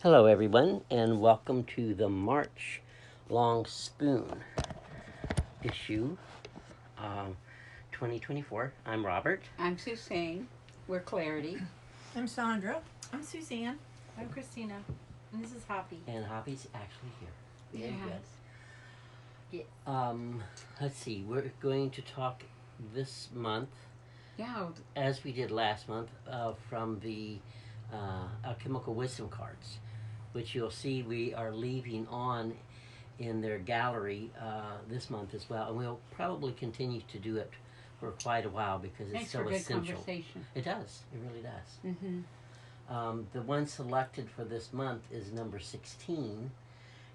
Hello, everyone, and welcome to the March Long Spoon issue, um, 2024. I'm Robert. I'm Suzanne. We're Clarity. I'm Sandra. I'm Suzanne. I'm Christina. And this is Hoppy. And Hobby's actually here. Very Yes. good. Let's see, we're going to talk this month, Yeah. as we did last month, from the Alchemical Wisdom cards, which you'll see we are leaving on in their gallery this month as well, and we'll probably continue to do it for quite a while because it's Makes so for good essential. conversation. It does. It really does. Mm-hmm. The one selected for this month is number 16,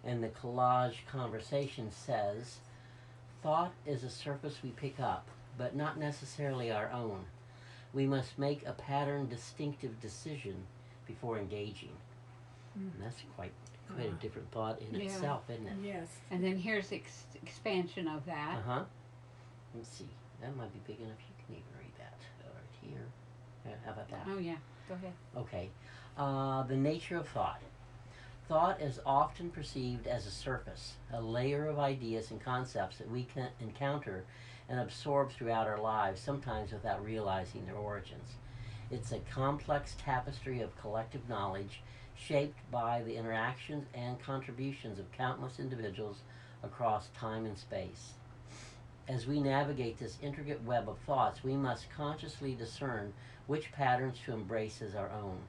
and the collage conversation says, "Thought is a surface we pick up, but not necessarily our own. We must make a pattern distinctive decision before engaging." And that's quite a different thought in Yeah. itself, isn't it? Yes. And then here's the expansion of that. Let's see. That might be big enough. You can even read that right here. How about that? Oh, yeah. Go ahead. Okay. The nature of thought. Thought is often perceived as a surface, a layer of ideas and concepts that we can encounter and absorb throughout our lives, sometimes without realizing their origins. It's a complex tapestry of collective knowledge shaped by the interactions and contributions of countless individuals across time and space. As we navigate this intricate web of thoughts, we must consciously discern which patterns to embrace as our own.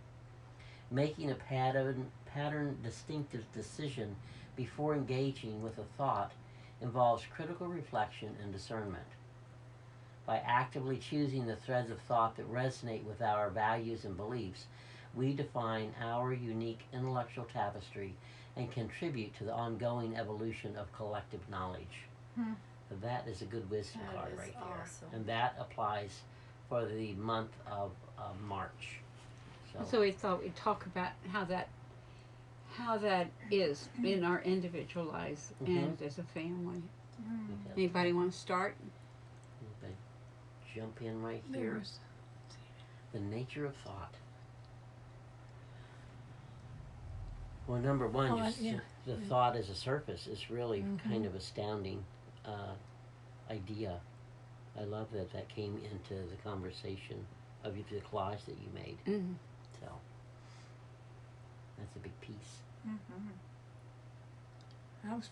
Making a pattern distinctive decision before engaging with a thought involves critical reflection and discernment. By actively choosing the threads of thought that resonate with our values and beliefs, we define our unique intellectual tapestry and contribute to the ongoing evolution of collective knowledge. So that is a good wisdom That card is right there. awesome. And that applies for the month of March. So we thought we'd talk about how that is in our individual lives and as a family. Anybody want to start? Okay. Jump in right here. There's The nature of thought. Well, number one, Oh, just yeah. the thought as a surface is really kind of astounding idea. I love that came into the conversation of the collage that you made. Mm-hmm. So that's a big piece. I was,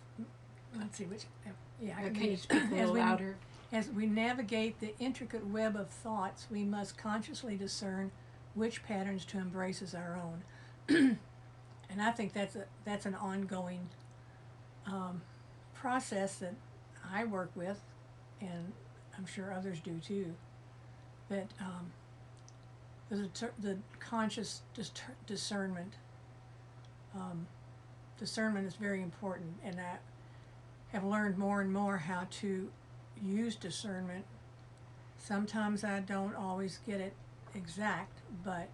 let's see which. Yeah. I Can you speak a as little we, louder? As we navigate the intricate web of thoughts, we must consciously discern which patterns to embrace as our own. And I think that's an ongoing process that I work with, and I'm sure others do too. That the conscious discernment. Discernment is very important, and I have learned more and more how to use discernment. Sometimes I don't always get it exact, but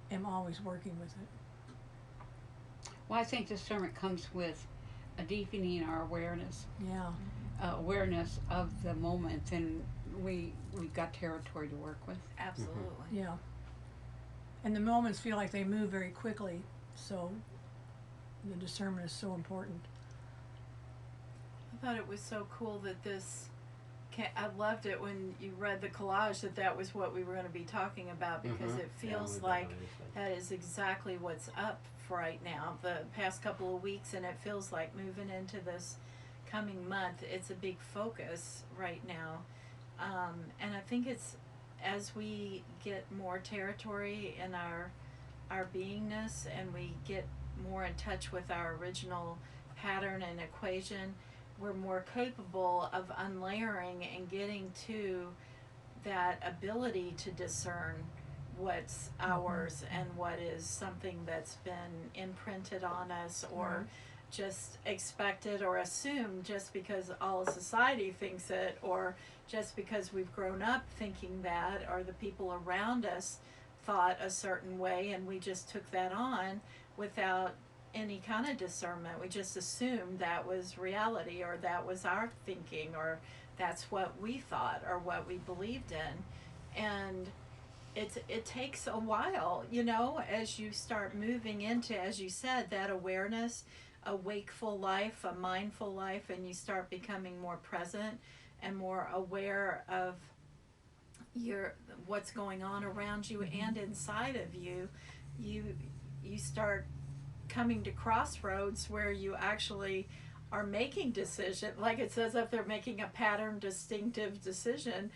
am always working with it. Well, I think discernment comes with a deepening our awareness, Yeah. awareness of the moment, and we've got territory to work with. Absolutely. Yeah. And the moments feel like they move very quickly, so the discernment is so important. I thought it was so cool that I loved it when you read the collage that was what we were going to be talking about, because it feels like that is exactly what's up right now, the past couple of weeks, and it feels like moving into this coming month, it's a big focus right now. And I think it's as we get more territory in our beingness, and we get more in touch with our original pattern and equation, we're more capable of unlayering and getting to that ability to discern what's ours and what is something that's been imprinted on us, or just expected or assumed just because all of society thinks it, or just because we've grown up thinking that, or the people around us thought a certain way and we just took that on without any kind of discernment. We just assumed that was reality, or that was our thinking, or that's what we thought or what we believed in. And it takes a while, you know, as you start moving into, as you said, that awareness, a wakeful life, a mindful life, and you start becoming more present and more aware of your what's going on around you and inside of you. You you start coming to crossroads where you actually are making decision, like it says up there, making a pattern distinctive decision.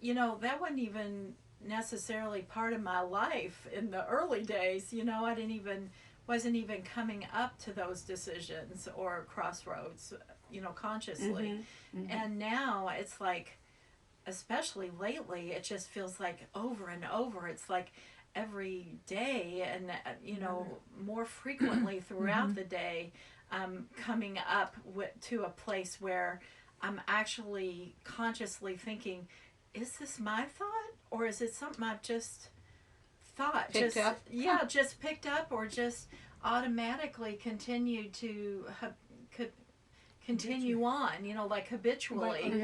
You know, that wasn't even necessarily part of my life in the early days. You know, I didn't even wasn't even coming up to those decisions or crossroads, you know, consciously. And now it's like, especially lately, it just feels like over and over. It's like every day, and you know, more frequently throughout the day, coming up to a place where I'm actually consciously thinking, is this my thought, or is it something I've just thought, Picked up? Yeah, just picked up, or just automatically continued to continue on, you know, like habitually,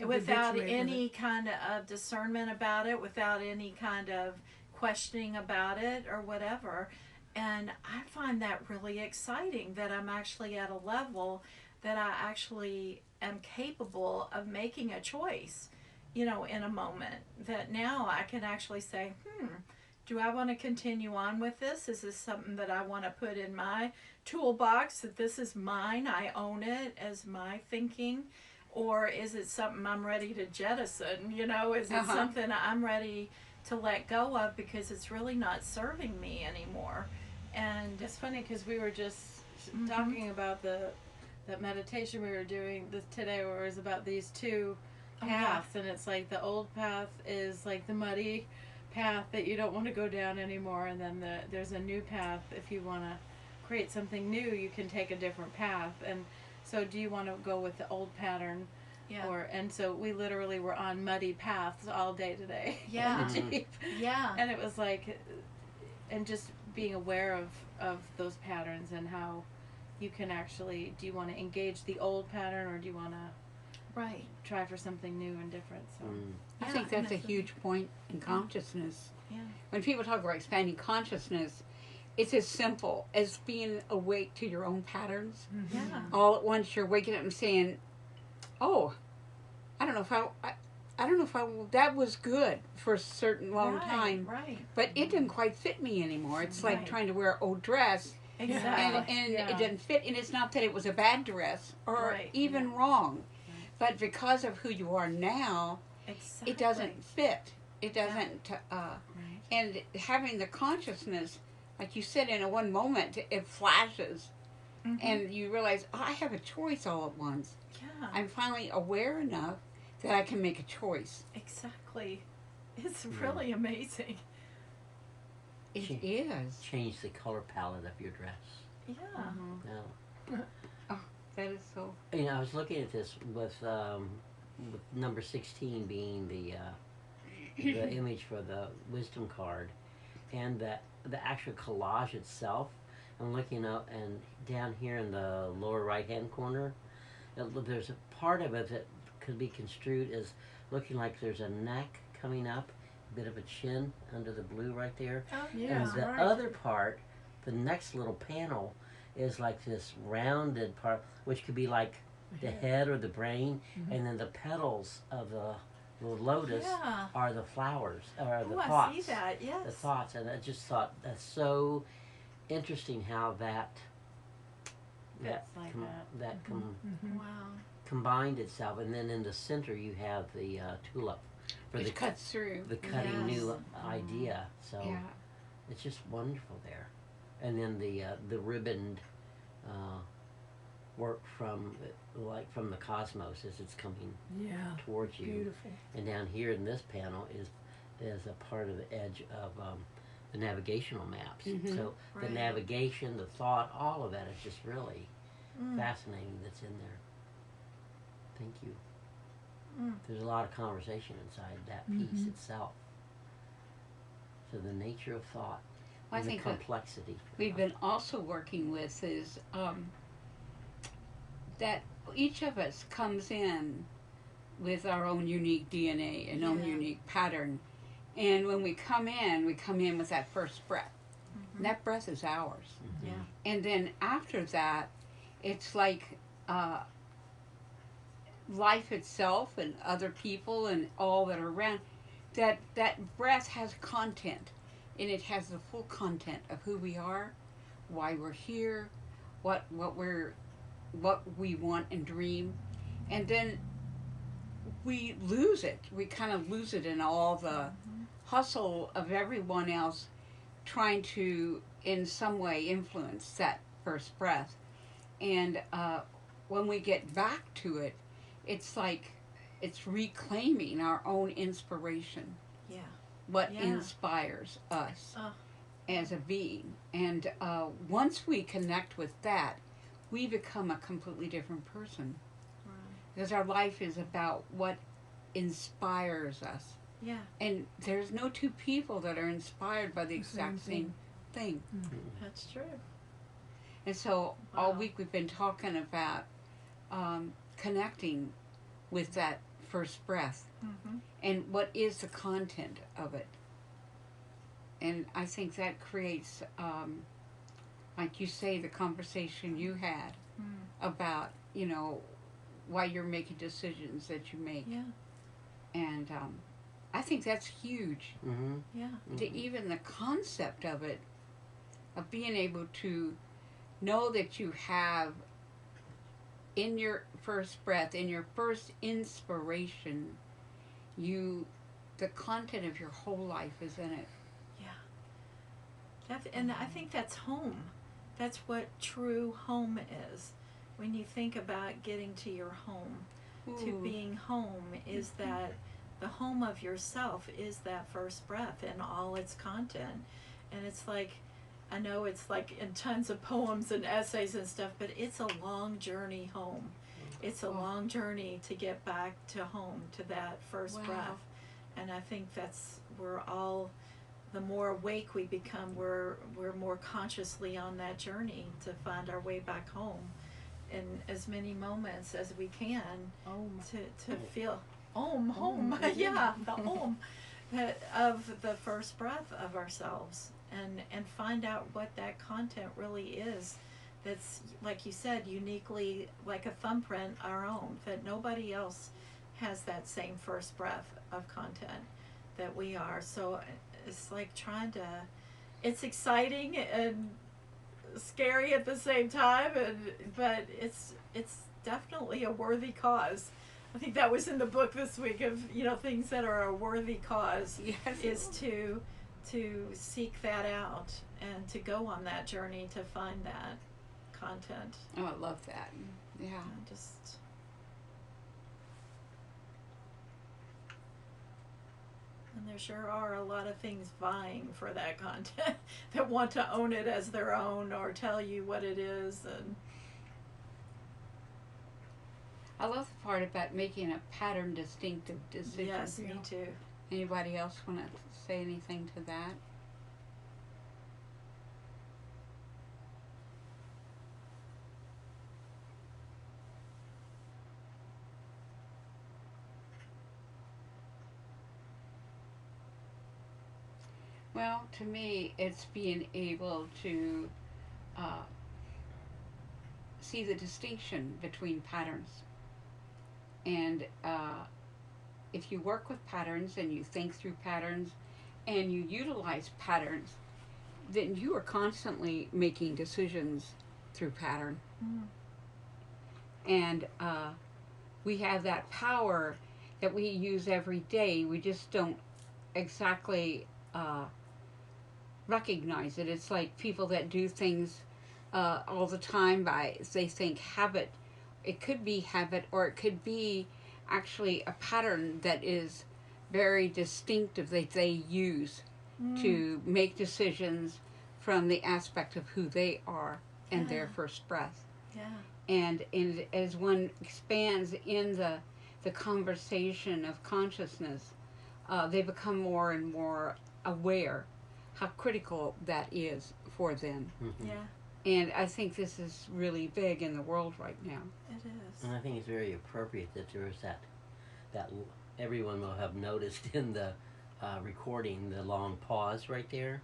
without any kind of discernment about it, without any kind of questioning about it or whatever. And I find that really exciting, that I'm actually at a level that I actually am capable of making a choice, you know, in a moment, that now I can actually say, do I want to continue on with this? Is this something that I want to put in my toolbox, that this is mine, I own it as my thinking? Or is it something I'm ready to jettison? You know, is it something I'm ready to let go of because it's really not serving me anymore? And it's funny because we were just talking about that meditation we were doing today, where it was about these two paths, and it's like the old path is like the muddy path that you don't want to go down anymore, and then there's a new path. If you want to create something new, you can take a different path. And so do you want to go with the old pattern? And so we literally were on muddy paths all day today. Yeah. In the Jeep. Yeah. And it was like, and just being aware of those patterns and how you can actually, do you want to engage the old pattern, or do you want to try for something new and different? So I think that's a huge point in consciousness. Yeah. When people talk about expanding consciousness, it's as simple as being awake to your own patterns. Yeah. All at once, you're waking up and saying, "Oh, I don't know if that was good for a certain long time, but it didn't quite fit me anymore." It's like trying to wear an old dress, Exactly. and it didn't fit. And it's not that it was a bad dress or even wrong, but because of who you are now, it doesn't fit. It doesn't. And having the consciousness, like you said, in a one moment, it flashes, and you realize, oh, I have a choice all at once. Yeah. I'm finally aware enough that I can make a choice. Exactly. It's really amazing. It is. Change the color palette of your dress. Yeah. Yeah. That is so. You know, I was looking at this with number 16 being the image for the wisdom card, and the actual collage itself. I'm looking up, and down here in the lower right hand corner, there's a part of it that could be construed as looking like there's a neck coming up, a bit of a chin under the blue right there. Oh, And the other part, the next little panel, is like this rounded part, which could be like the head or the brain, and then the petals of the lotus are the flowers, or the thoughts. I see that, yes. The thoughts, and I just thought that's so interesting how that Wow. combined itself, and then in the center you have the tulip, Which cuts through. the cutting new idea. So it's just wonderful there, and then the ribboned work from the cosmos as it's coming towards you. Beautiful. And down here in this panel is a part of the edge of the navigational maps. So the navigation, the thought, all of that is just really fascinating that's in there. Thank you. There's a lot of conversation inside that piece itself. So the nature of thought, I and think the complexity. We've been also working with is that each of us comes in with our own unique DNA and own unique pattern, And when we come in with that first breath. And that breath is ours. Yeah. And then after that, it's like life itself and other people and all that are around. That breath has content, and it has the full content of who we are, why we're here, what we want and dream, and then we lose it. We kind of lose it in all the hustle of everyone else trying to, in some way, influence that first breath. And when we get back to it, it's like it's reclaiming our own inspiration. Yeah. What Yeah. inspires us as a being. And once we connect with that, we become a completely different person. Right. Because our life is about what inspires us. Yeah. And there's no two people that are inspired by the exact same thing. That's true. And so all Wow. week we've been talking about connecting with that first breath and what is the content of it. And I think that creates, like you say, the conversation you had about, you know, why you're making decisions that you make. Yeah. And I think that's huge. Yeah. Even the concept of it, of being able to know that you have in your first breath, in your first inspiration, the content of your whole life is in it. And I think that's home. That's what true home is. When you think about getting to your home, to being home is that the home of yourself is that first breath and all its content. And it's like, I know it's like in tons of poems and essays and stuff, but it's a long journey home. It's a long journey to get back to home, to that first breath. And I think we're all, the more awake we become, we're more consciously on that journey to find our way back home in as many moments as we can to feel home. Yeah, the home of the first breath of ourselves, and find out what that content really is. That's, like you said, uniquely like a thumbprint our own, that nobody else has that same first breath of content that we are. So it's like it's exciting and scary at the same time, but it's definitely a worthy cause. I think that was in the book this week of, things that are a worthy cause. Yes. Is to seek that out and to go on that journey to find that content. Oh, I love that. Yeah. And there sure are a lot of things vying for that content that want to own it as their own or tell you what it is. And I love the part about making a pattern distinctive decision. yes, me too. Anybody else want to say anything to that? Well, to me, it's being able to see the distinction between patterns. And if you work with patterns and you think through patterns and you utilize patterns, then you are constantly making decisions through pattern. And we have that power that we use every day. We just don't exactly recognize it. It's like people that do things all the time they think habit. It could be habit, or it could be actually a pattern that is very distinctive that they use to make decisions from the aspect of who they are and their first breath. Yeah. And as one expands in the conversation of consciousness, they become more and more aware how critical that is for them. Yeah, And I think this is really big in the world right now. it is. And I think it's very appropriate that there is that everyone will have noticed in the recording the long pause right there,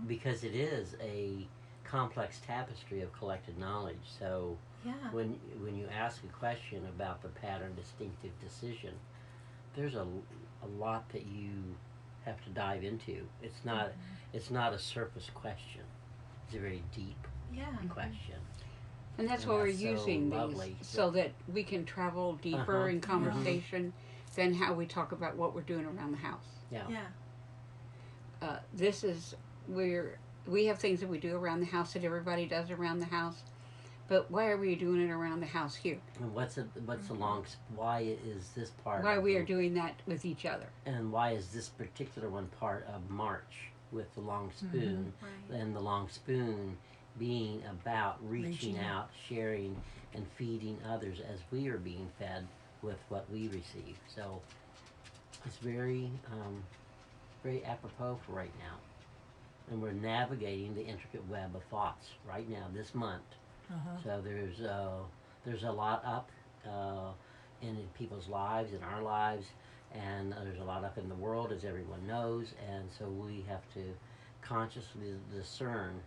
because it is a complex tapestry of collected knowledge. So Yeah. when you ask a question about the pattern distinctive decision, there's a lot that you have to dive into. It's not a surface question. It's a very deep Yeah. question. And that's And why we're that's so using lovely. these so that we can travel deeper in conversation than how we talk about what we're doing around the house. Yeah. Yeah. This is where we have things that we do around the house that everybody does around the house. But why are we doing it around the house here? And what's the long? Why is this part? Why we are doing that with each other? And why is this particular one part of March with the long spoon, Right. and the long spoon being about reaching out, sharing, and feeding others as we are being fed with what we receive. So it's very, very apropos for right now. And we're navigating the intricate web of thoughts right now, this month. So there's a lot up in people's lives, in our lives, and there's a lot up in the world, as everyone knows. And so we have to consciously discern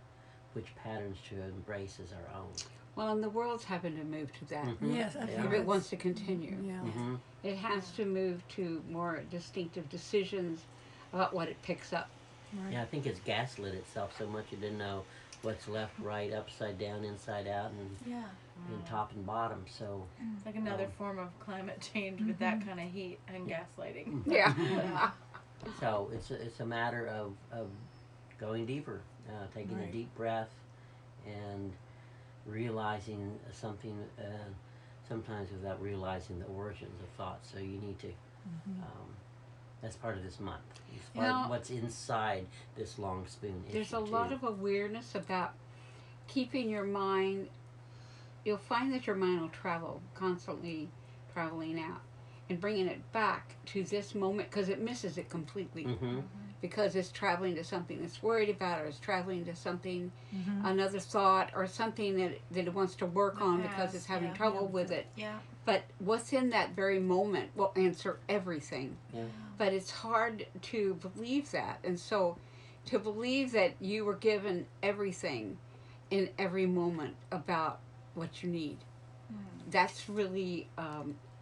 which patterns to embrace as our own. Well, and the world's having to move to that. Yes, I think If it wants to continue. Yeah. It has to move to more distinctive decisions about what it picks up. Right. Yeah, I think it's gaslit itself so much it didn't know what's left, right, upside down, inside out, and top and bottom. So Like another form of climate change with that kind of heat and gaslighting. Yeah. so it's a matter of going deeper, taking a deep breath, and realizing something. Sometimes without realizing the origins of thought. So you need to. That's part of this month. It's part of what's inside this long spoon issue. There's a lot of awareness about keeping your mind. You'll find that your mind will travel, constantly traveling out, and bringing it back to this moment because it misses it completely. Because it's traveling to something it's worried about, or it's traveling to something, another thought, or something that it wants to work on because it's having trouble with it. Yeah. But what's in that very moment will answer everything. Yeah. But it's hard to believe that. And so to believe that you were given everything in every moment about what you need, that's really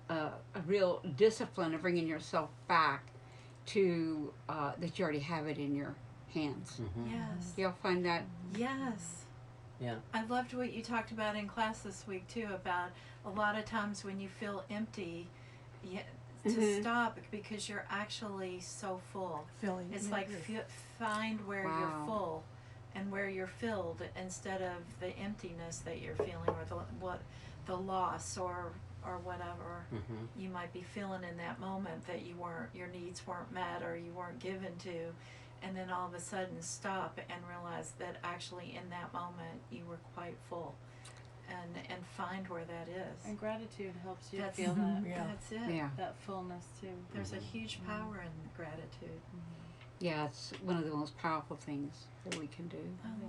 a real discipline of bringing yourself back to that you already have it in your hands. Yes. You'll find that. Yes. Yeah. I loved what you talked about in class this week too, about a lot of times when you feel empty, to stop because you're actually so full. Filling. It's like find where you're full and where you're filled instead of the emptiness that you're feeling, or the loss or whatever you might be feeling in that moment that your needs weren't met or you weren't given to, and then all of a sudden stop and realize that actually in that moment you were quite full, and find where that is. And gratitude helps you That's feel that. That's it. Yeah. That fullness too. There's a huge power in gratitude. Yeah, it's one of the most powerful things that we can do.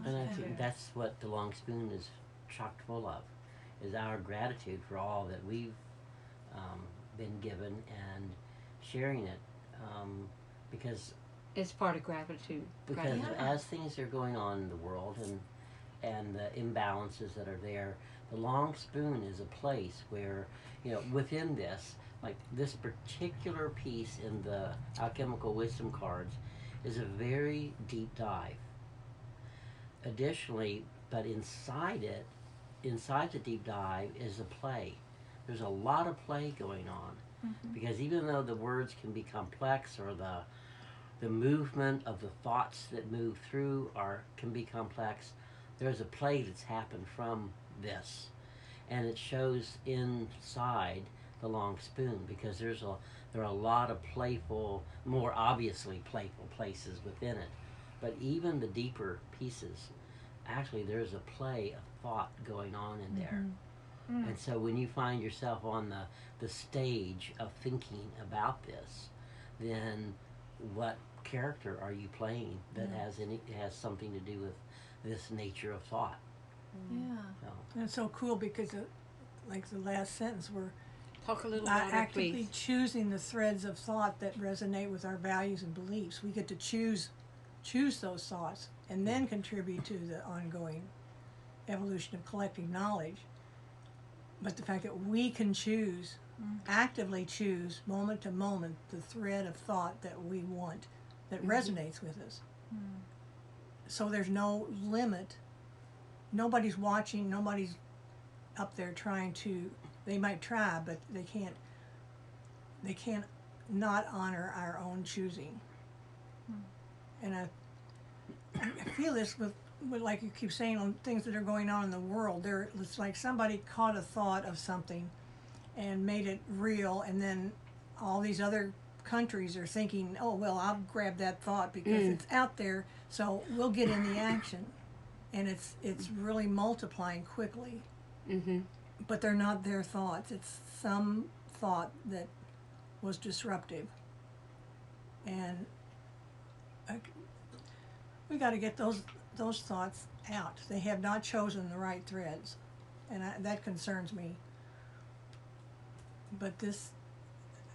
And I think that's what the long spoon is chock full of, is our gratitude for all that we've been given and sharing it, because It's part of gratitude. as things are going on in the world and the imbalances that are there, the long spoon is a place where, within this, like this particular piece in the alchemical wisdom cards is a very deep dive. Additionally, but inside the deep dive is a play. There's a lot of play going on, because even though the words can be complex, or the movement of the thoughts that move through can be complex, there's a play that's happened from this, and it shows inside the long spoon, because there are a lot of playful, more obviously playful places within it. But even the deeper pieces, actually there's a play of thought going on in there. And so when you find yourself on the stage of thinking about this, then what character are you playing that has something to do with this nature of thought? Yeah. So. And it's so cool because like the last sentence, we're Talk a little by louder, actively please. choosing the threads of thought that resonate with our values and beliefs. We get to choose those thoughts and then contribute to the ongoing evolution of collective knowledge. But the fact that we can choose, actively choose, moment to moment, the thread of thought that we want, that resonates with us. So there's no limit. Nobody's watching, nobody's up there trying to, they might try, but they can't not honor our own choosing. And I feel this with like you keep saying, on things that are going on in the world. It's like somebody caught a thought of something and made it real, and then all these other countries are thinking, oh, well, I'll grab that thought because it's out there, so we'll get in the action. And it's really multiplying quickly. But they're not their thoughts. It's some thought that was disruptive. And we got to get those thoughts out. They have not chosen the right threads, and that concerns me. But this,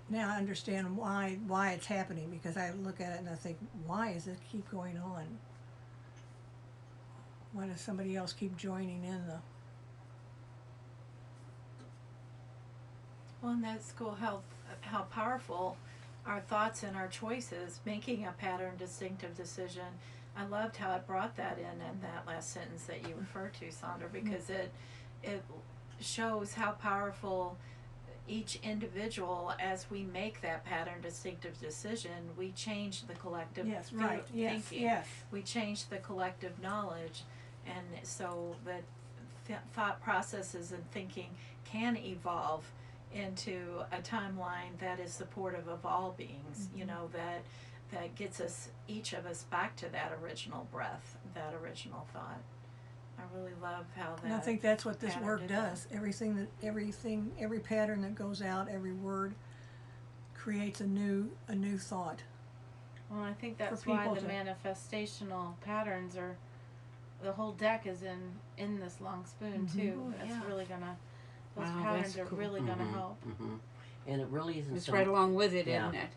now I understand why it's happening, because I look at it and I think, why does it keep going on? Why does somebody else keep joining in the... Well, and that's cool how powerful our thoughts and our choices, making a pattern distinctive decision. I loved how it brought that in that last sentence that you referred to, Sandra, because it shows how powerful each individual, as we make that pattern distinctive decision, we change the collective thinking. Yes. We change the collective knowledge, and so that thought processes and thinking can evolve into a timeline that is supportive of all beings, you know, that gets us, each of us, back to that original breath, that original thought. I really love how that. And I think that's what this work does. That. Every pattern that goes out, every word creates a new thought. Well, I think that's why the manifestational patterns are, the whole deck is in this long spoon too. That's really gonna, those patterns are really gonna help. And it really isn't. It's right along with it, isn't it?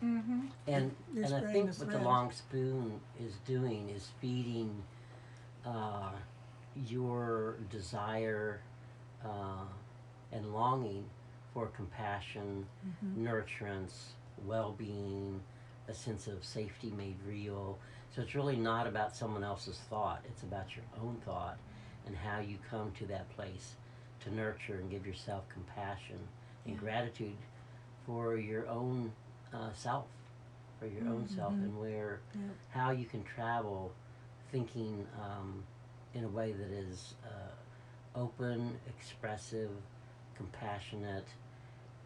And I think what the long spoon is doing is feeding your desire and longing for compassion, nurturance, well-being, a sense of safety made real. So it's really not about someone else's thought. It's about your own thought and how you come to that place to nurture and give yourself compassion and gratitude for your own self, and where how you can travel thinking in a way that is open, expressive, compassionate,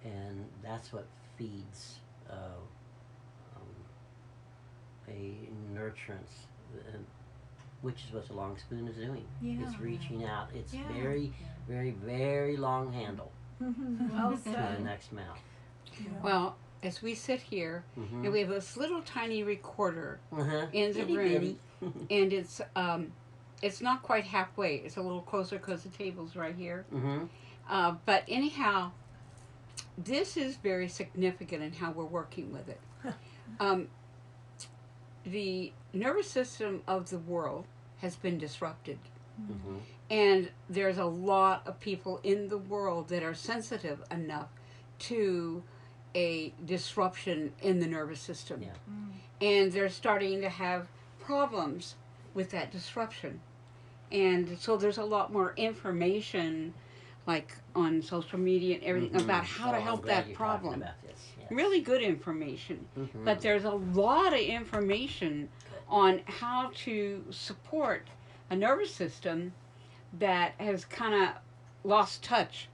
and that's what feeds a nurturance, which is what the long spoon is doing. It's reaching out. It's very, very, very long handle Well to said. the next mouth. Well, as we sit here, and we have this little tiny recorder in the Itty room, bitty. and it's not quite halfway. It's a little closer because the table's right here. But anyhow, this is very significant in how we're working with it. The nervous system of the world has been disrupted. And there's a lot of people in the world that are sensitive enough to a disruption in the nervous system. And they're starting to have problems with that disruption. And so there's a lot more information, like on social media and everything, about how to help that problem. Really good information. But there's a lot of information on how to support a nervous system that has kind of lost touch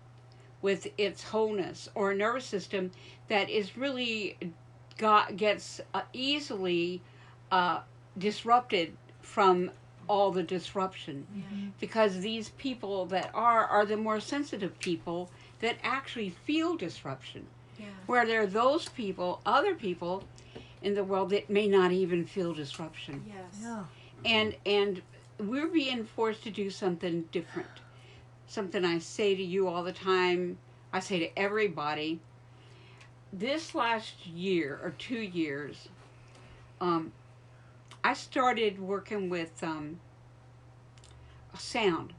with its wholeness, or a nervous system that is really gets easily disrupted from all the disruption, because these people that are the more sensitive people that actually feel disruption, where there are those people, other people in the world that may not even feel disruption. And we're being forced to do something different. Something I say to you all the time, I say to everybody, this last year or 2 years, I started working with sound,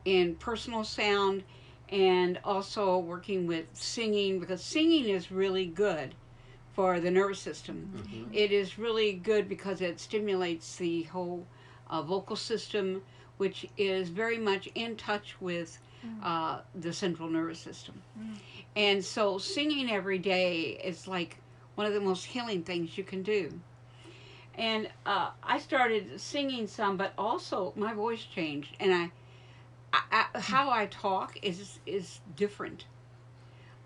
in personal sound, and also working with singing, because singing is really good for the nervous system. Mm-hmm. It is really good because it stimulates the whole vocal system, which is very much in touch with the central nervous system. And so singing every day is like one of the most healing things you can do. And I started singing some, but also my voice changed, and how I talk is different.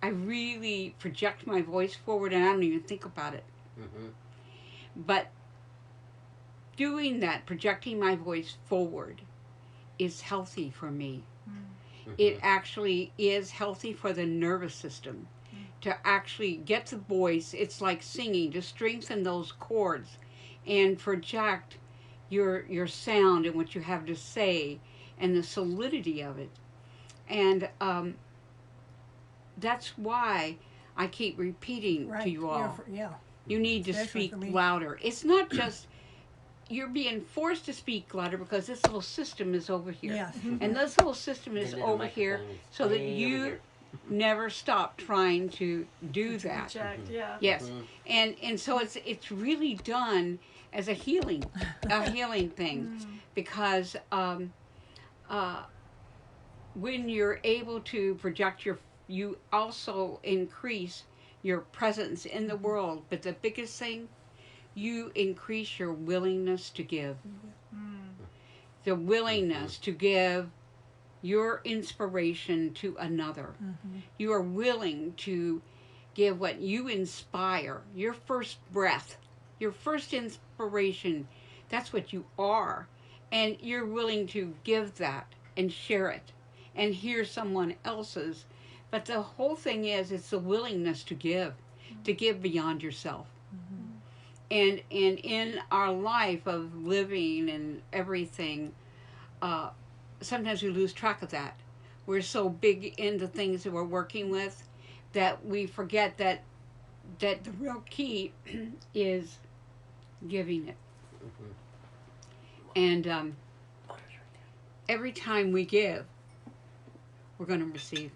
I really project my voice forward, and I don't even think about it. Mm-hmm. But doing that, projecting my voice forward, is healthy for me. Mm-hmm. It actually is healthy for the nervous system. To actually get the voice, it's like singing, to strengthen those chords and project your sound and what you have to say and the solidity of it. And that's why I keep repeating to you all, you need to Especially speak louder. It's not just you're being forced to speak louder because this little system is over here. Yes. And this little system is Maybe the over here microphone is so that way over you here. never stop trying to do that. Project, yeah. Yes. Mhm. And so it's really done as a healing thing, because when you're able to project you also increase your presence in the world. But the biggest thing, you increase your willingness to give. The willingness to give your inspiration to another. You are willing to give what you inspire, your first breath, your first inspiration. That's what you are. And you're willing to give that and share it and hear someone else's. But the whole thing is, it's the willingness to give beyond yourself. And in our life of living and everything, sometimes we lose track of that. We're so big into things that we're working with that we forget that the real key is giving it. And every time we give, we're going to receive.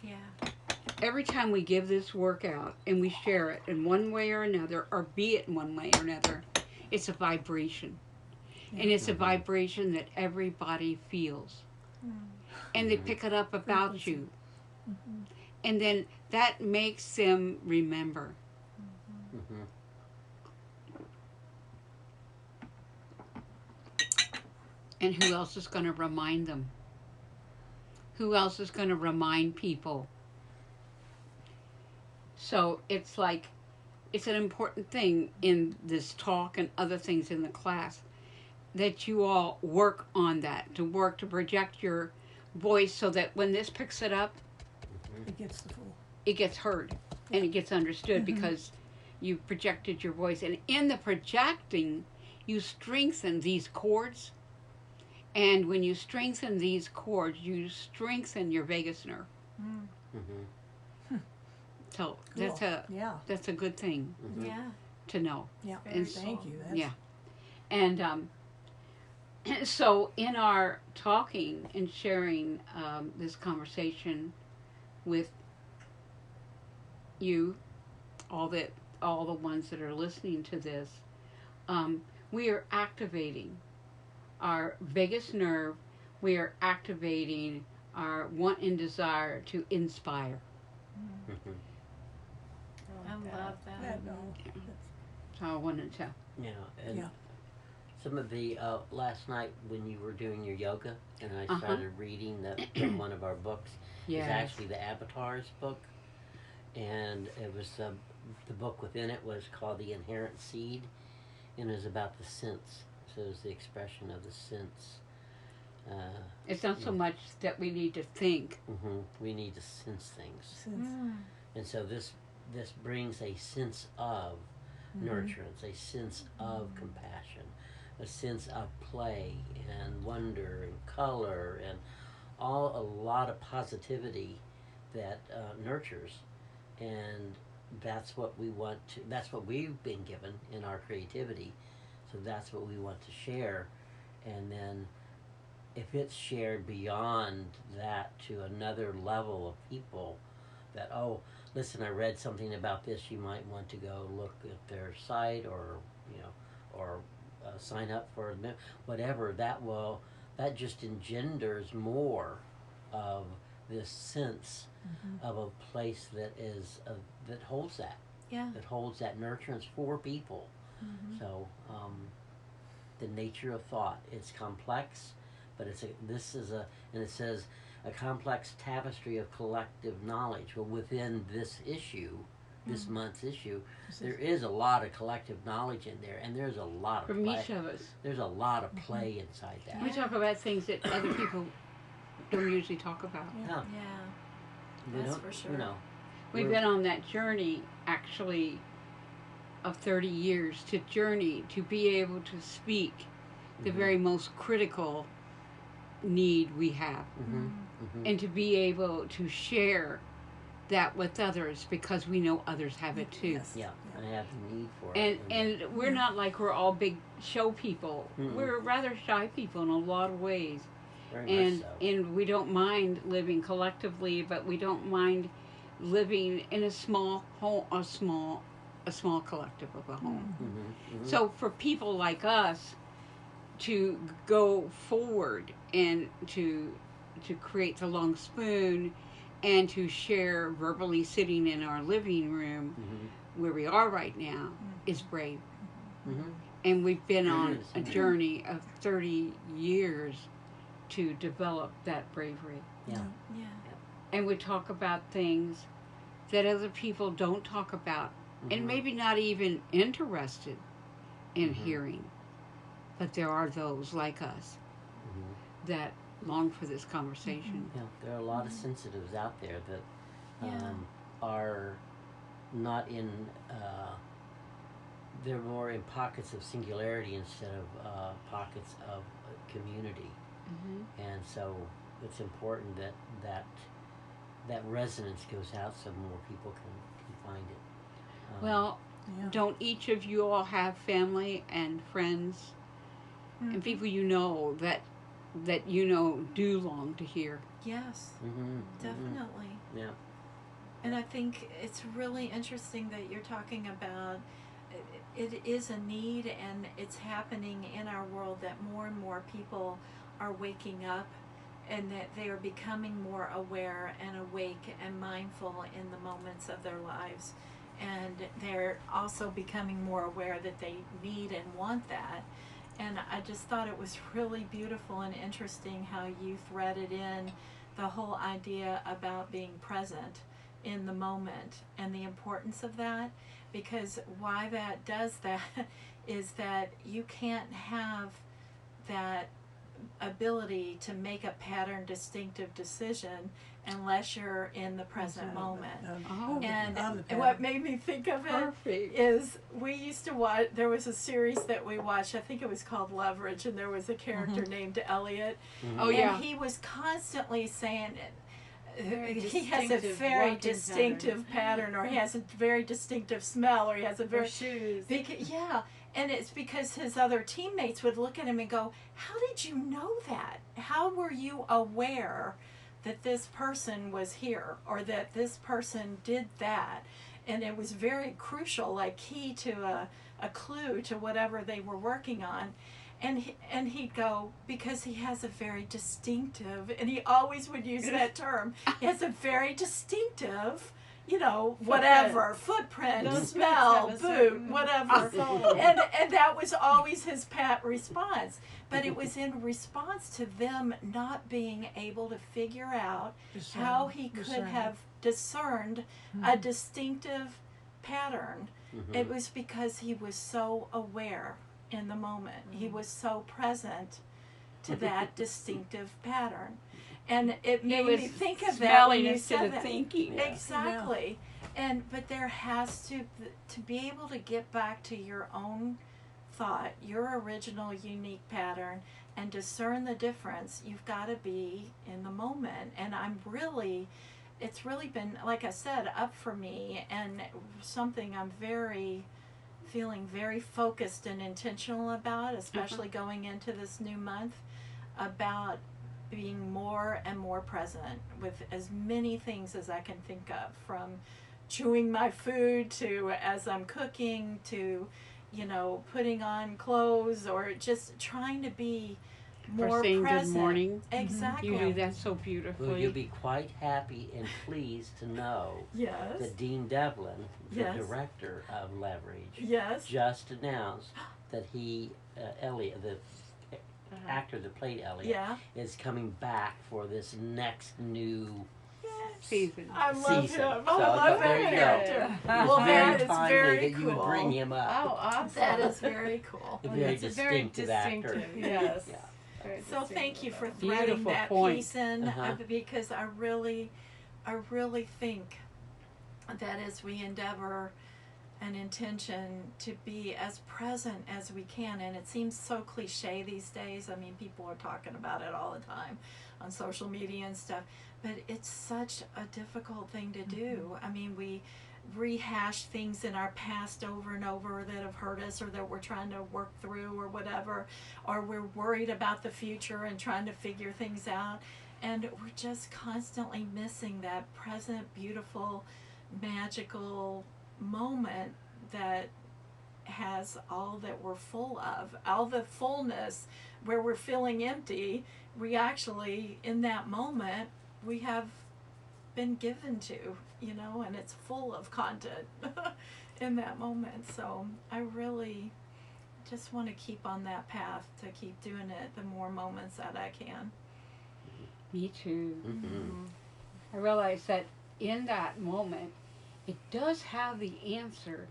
Yeah. Every time we give this workout and we share it in one way or another, or be it in one way or another, it's a vibration. And it's a vibration that everybody feels. And they pick it up about you. And then that makes them remember. And who else is going to remind them? Who else is going to remind people? So it's like, it's an important thing in this talk and other things in the class, that you all work on that, to project your voice so that when this picks it up, it gets heard and it gets understood because you projected your voice. And in the projecting, you strengthen these chords. And when you strengthen these chords, you strengthen your vagus nerve. So that's a good thing to know. Yeah. And Thank you. And so in our talking and sharing this conversation with you, all the ones that are listening to this, we are activating our vagus nerve. We are activating our want and desire to inspire. I love that. So I wanted to. Some of the last night when you were doing your yoga, and I started reading one of our books. It's actually the Avatars book, and it was the book within it was called The Inherent Seed, and it was about the sense. So it was the expression of the sense. It's not so much that we need to think. We need to sense things, and so this brings a sense of nurturance, a sense of compassion, a sense of play and wonder and color and a lot of positivity that nurtures. And that's what we want to, that's what we've been given in our creativity, so that's what we want to share. And then if it's shared beyond that to another level of people, that, oh, listen, I read something about this, you might want to go look at their site, or you know, or sign up for whatever, that just engenders more of this sense of a place that is that holds that, Yeah. that holds that nurturance for people. So the nature of thought, it's complex, but and it says a complex tapestry of collective knowledge. Well, within this issue, this month's issue, there is a lot of collective knowledge in there, and there's a lot of From play. each of us. There's a lot of play inside that. We talk about things that other people don't usually talk about. Yeah. Yeah. We That's don't, for sure. You know, We've been on that journey, actually, of 30 years to be able to speak the very most critical need we have, and to be able to share that with others, because we know others have it too. Yes. Yeah, I have the need for it. And we're not like we're all big show people. We're rather shy people in a lot of ways. Very much so. And we don't mind living collectively, but we don't mind living in a small home, a small collective of a home. So for people like us to go forward and to create the long spoon and to share verbally sitting in our living room where we are right now is brave. And we've been on a journey of 30 years to develop that bravery. Yeah. Yeah. And we talk about things that other people don't talk about, and maybe not even interested in hearing. But there are those like us that long for this conversation. Yeah, there are a lot of sensitives out there that are not in, they're more in pockets of singularity instead of pockets of community. And so it's important that resonance goes out so more people can find it. Well, don't each of you all have family and friends and people you know that do long to hear? Yes. Definitely. Yeah. And I think it's really interesting that you're talking about it is a need, and it's happening in our world that more and more people are waking up, and that they are becoming more aware and awake and mindful in the moments of their lives. And they're also becoming more aware that they need and want that. And I just thought it was really beautiful and interesting how you threaded in the whole idea about being present in the moment and the importance of that. Because why that does that is that you can't have that ability to make a pattern distinctive decision unless you're in the present moment. And what made me think of it is we used to watch, there was a series that we watched, I think it was called Leverage, and there was a character named Elliot. And he was constantly saying he has a very distinctive pattern, or he has a very distinctive smell, or he has a very shoes. And it's because his other teammates would look at him and go, how did you know that? How were you aware that this person was here, or that this person did that? And it was very crucial, like key to a clue to whatever they were working on. And he'd go, because he has a very distinctive, and he always would use that term, he has a very distinctive, whatever, footprint, smell, boot, whatever. And that was always his pat response. But it was in response to them not being able to figure out how he could have discerned a distinctive pattern. It was because he was so aware in the moment. He was so present to that distinctive pattern. And it made me think of that when you said that. Thinking. Exactly. But there has to be able to get back to your own thought, your original unique pattern, and discern the difference. You've got to be in the moment. And I'm really it's really been, like I said, up for me, and something I'm feeling very focused and intentional about, especially going into this new month, about being more and more present with as many things as I can think of, from chewing my food to as I'm cooking to, putting on clothes, or just trying to be more For saying present. good morning. Exactly. You do that so beautifully. Well, you'll be quite happy and pleased to know Yes. that Dean Devlin, the Yes. director of Leverage, Yes. just announced that he, Elliot, the actor that played Elliot, Yeah. is coming back for this next new Season. I love season. him. So, I love there that you go. character. It's Well, very that is timely very that you would cool. bring him up. Oh, awesome. That is very cool. A very It's a distinctive actor. Yes. Yeah. Very So thank you for distinctive. threading Beautiful that point. piece in, Uh-huh. because I really think that as we endeavor an intention to be as present as we can, and it seems so cliche these days. I mean, people are talking about it all the time on social media and stuff, but it's such a difficult thing to do. I mean, we rehash things in our past over and over that have hurt us, or that we're trying to work through, or whatever, or we're worried about the future and trying to figure things out, and we're just constantly missing that present, beautiful, magical moment that has all that we're full of, all the fullness. Where we're feeling empty, we actually, in that moment, we have been given to, and it's full of content in that moment. So I really just want to keep on that path, to keep doing it the more moments that I can. Me too. Mm-hmm. I realize that in that moment, it does have the answer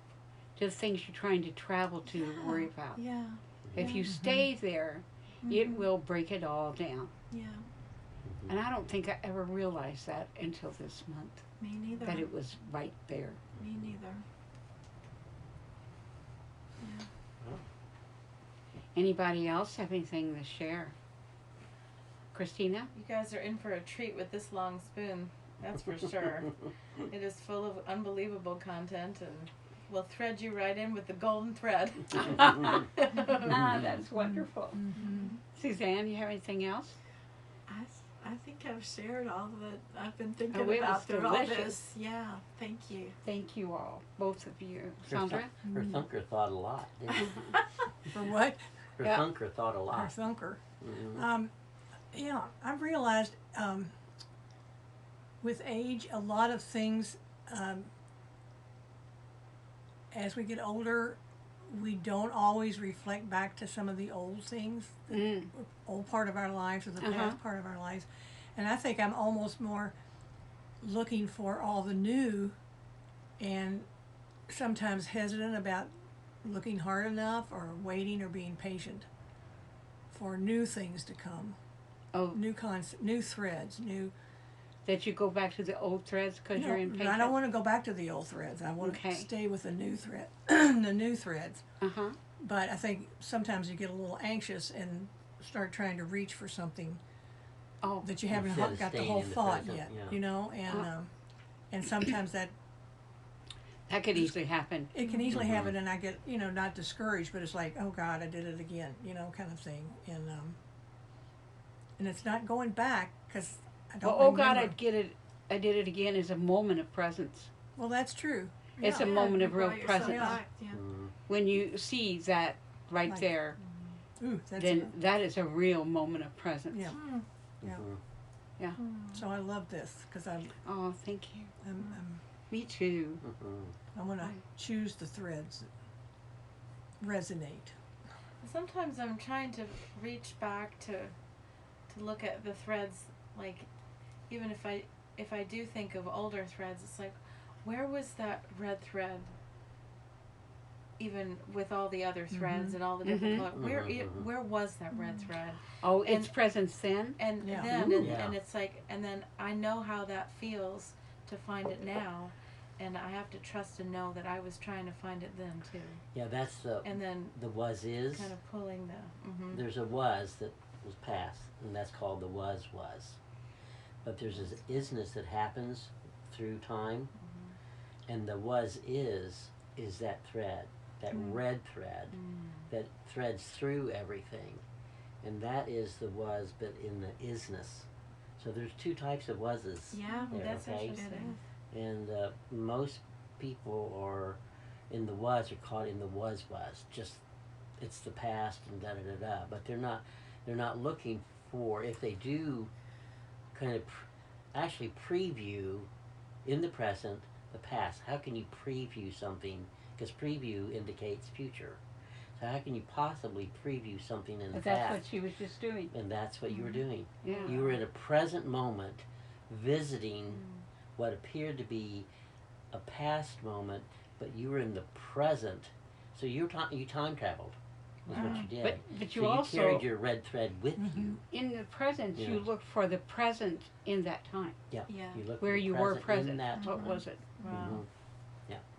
to the things you're trying to travel to and worry about. Yeah. If you Mhm. stay there, it will break it all down. Yeah. And I don't think I ever realized that until this month, Me neither. that it was right there. Me neither. Anybody else have anything to share? Christina? You guys are in for a treat with this long spoon. That's for sure. It is full of unbelievable content, and will thread you right in with the golden thread. That's wonderful. Mm-hmm. Suzanne, you have anything else? I think I've shared all that I've been thinking Oh, it about was through all delicious. this. Yeah, thank you. Thank you all, both of you. Sandra? Her thunker thought a lot, didn't she? For what? Her Yeah. thunker thought a Our lot. thunker. Mhm. Yeah, I've realized with age, a lot of things, as we get older, we don't always reflect back to some of the old things, the old part of our lives or the past part of our lives. And I think I'm almost more looking for all the new, and sometimes hesitant about looking hard enough or waiting or being patient for new things to come. Oh, New new threads, new. that you go back to the old threads because No, you're impatient? I don't want to go back to the old threads. I want Okay. to stay with the new thread, the new threads. Uh-huh. But I think sometimes you get a little anxious and start trying to reach for something Oh, that you haven't Instead of got the staying whole in the thought present, yet. yeah. And sometimes that that could easily happen. it can easily happen, and I get not discouraged, but it's like, oh God, I did it again, kind of thing, and it's not going back because I don't. Well, oh God, remember. I did it again is a moment of presence. Well, that's true. It's a Yeah. moment of you real brought yourself presence. back, yeah. Mhm. When you see that right Like- there, Ooh, that's then that is a real moment of presence. Yeah. Mm. Yeah. Mhm. So I love this because Oh, thank you. I'm Me too. Mhm. I want to choose the threads that resonate. Sometimes I'm trying to reach back to look at the threads, like even if I do think of older threads, it's like, where was that red thread? Even with all the other threads and all the different colors, where was that red thread? Oh, its And- presence then? And Yeah. then Ooh. and, Yeah. and it's like, and then I know how that feels to find it now, and I have to trust and know that I was trying to find it then too, Yeah, that's the and then was is. kind of pulling the. There's a was that was past, and that's called the was. but there's this isness that happens through time, and the was is that thread, that red thread that threads through everything, and that is the was, but in the isness. So there's two types of wases. Yeah, there, that's okay? interesting. And most people are in the was are caught in the was, just it's the past and da da da da. But they're not looking for, if they do kind of actually preview in the present the past. How can you preview something? Because preview indicates future. So how can you possibly preview something in the But that's past? what she was just doing. And that's what you were doing. Yeah. You were in a present moment visiting what appeared to be a past moment, but you were in the present. So you time traveled. Is what you did. But you so also you carried your red thread with you. in the present. Yeah. You looked for the present in that time. Yeah. Yeah. You looked Where for the you were in present. that. What was it? Wow. Mhm.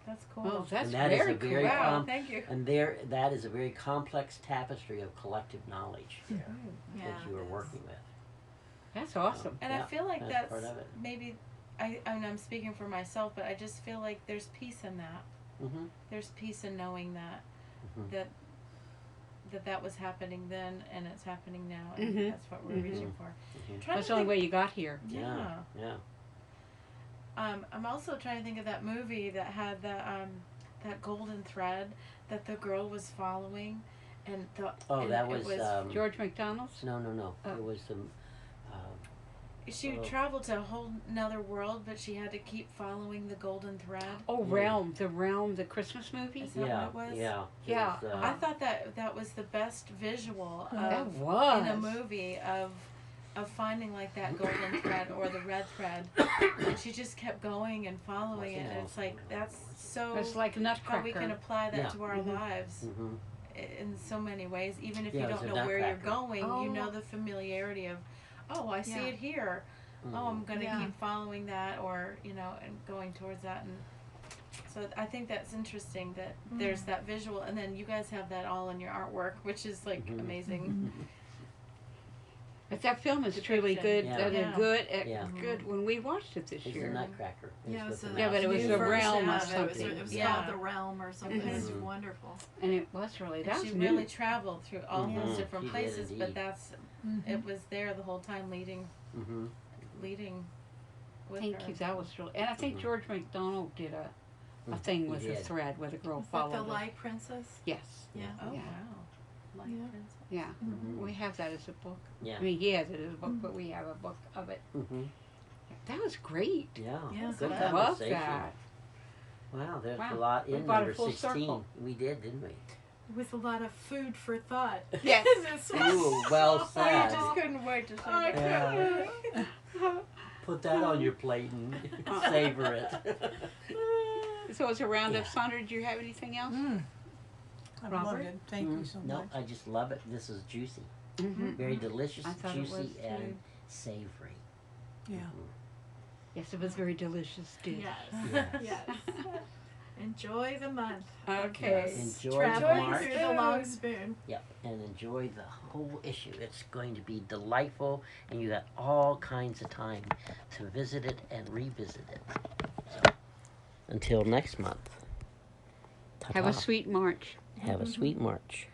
That's cool. Oh, that's And that is very a very cool. Wow, thank you. And that is a very complex tapestry of collective knowledge there Yeah, that you are it is. working with. That's awesome. And Yeah, I feel like that's that's, part of it. maybe, and I'm speaking for myself, but I just feel like there's peace in that. Mm-hmm. There's peace in knowing that, Mhm. that was happening then and it's happening now, and Mhm. that's what we're Mhm. reaching for. Mhm. Trying That's to the only think- way you got here. Yeah. Yeah. I'm also trying to think of that movie that had that golden thread that the girl was following, and Oh, and that it was George McDonald's. no. Oh. It was she oh. traveled to a whole another world, but she had to keep following the golden thread. Oh, Yeah. Realm, the Christmas movie. Is that yeah, what it was? yeah. It Yeah. was, I thought that was the best visual That of was in a movie of finding like that golden thread or the red thread, and she just kept going and following it, and it's like that's so It's like how we Nutcracker. can apply that Yeah. to our Mhm. lives Mm-hmm. in so many ways. Even if Yeah, you it was don't a know where you're Nutcracker. going, you Oh. know the familiarity of, oh, I see Yeah. it here. Oh, I'm gonna Yeah. keep following that, or and going towards that, and so I think that's interesting that there's that visual, and then you guys have that all in your artwork, which is like Mhm. amazing. But that film is truly good. Yeah. Yeah. Good. Yeah. Good when we watched it this It's a year. Nutcracker. Yeah, it was a Yeah, but it was new the version realm or of it. It was, something. it was Yeah. called The Realm or something. It was Mhm. wonderful. And it was really that And was she new. really traveled through all Mhm. those different She did places, but indeed. that's Mm-hmm. it was there the whole time, leading Mm-hmm. with Thank her. you. That was really. And I think Mhm. George McDonald did a Mhm. thing He with a did. thread where the girl Was that followed The it. Light Princess? Yes. Yeah. Oh Yeah. wow, Light Yeah. Princess. Yeah. Mhm. We have that as a book. Yeah. I mean, he has it as a book, but we have a book of it. Mm-hmm. That was great. Yeah. Yeah, Good I love conversation. that. Wow, there's Wow. a lot We in brought it number full 16. circle. We did, didn't we? With a lot of food for thought. Yes. This Ooh, was well so said. Just couldn't wait to say I that. Yeah. Put that on your plate and savor it. So it's a round of Yeah. Sandra. Do you have anything else? I Robert? loved it. Thank you so No, much. I just love it. This is juicy. Mm-hmm. Very delicious, I thought it juicy, was, too. and savory. Yeah. Yes, it was very delicious dish. Yes. Yes. Yes. Enjoy the month. Okay. Enjoy Traveling March. through the long spoon. Yep, and enjoy the whole issue. It's going to be delightful, and you got all kinds of time to visit it and revisit it. So, until next month. Have a ta-ta. sweet March. Have a sweet March.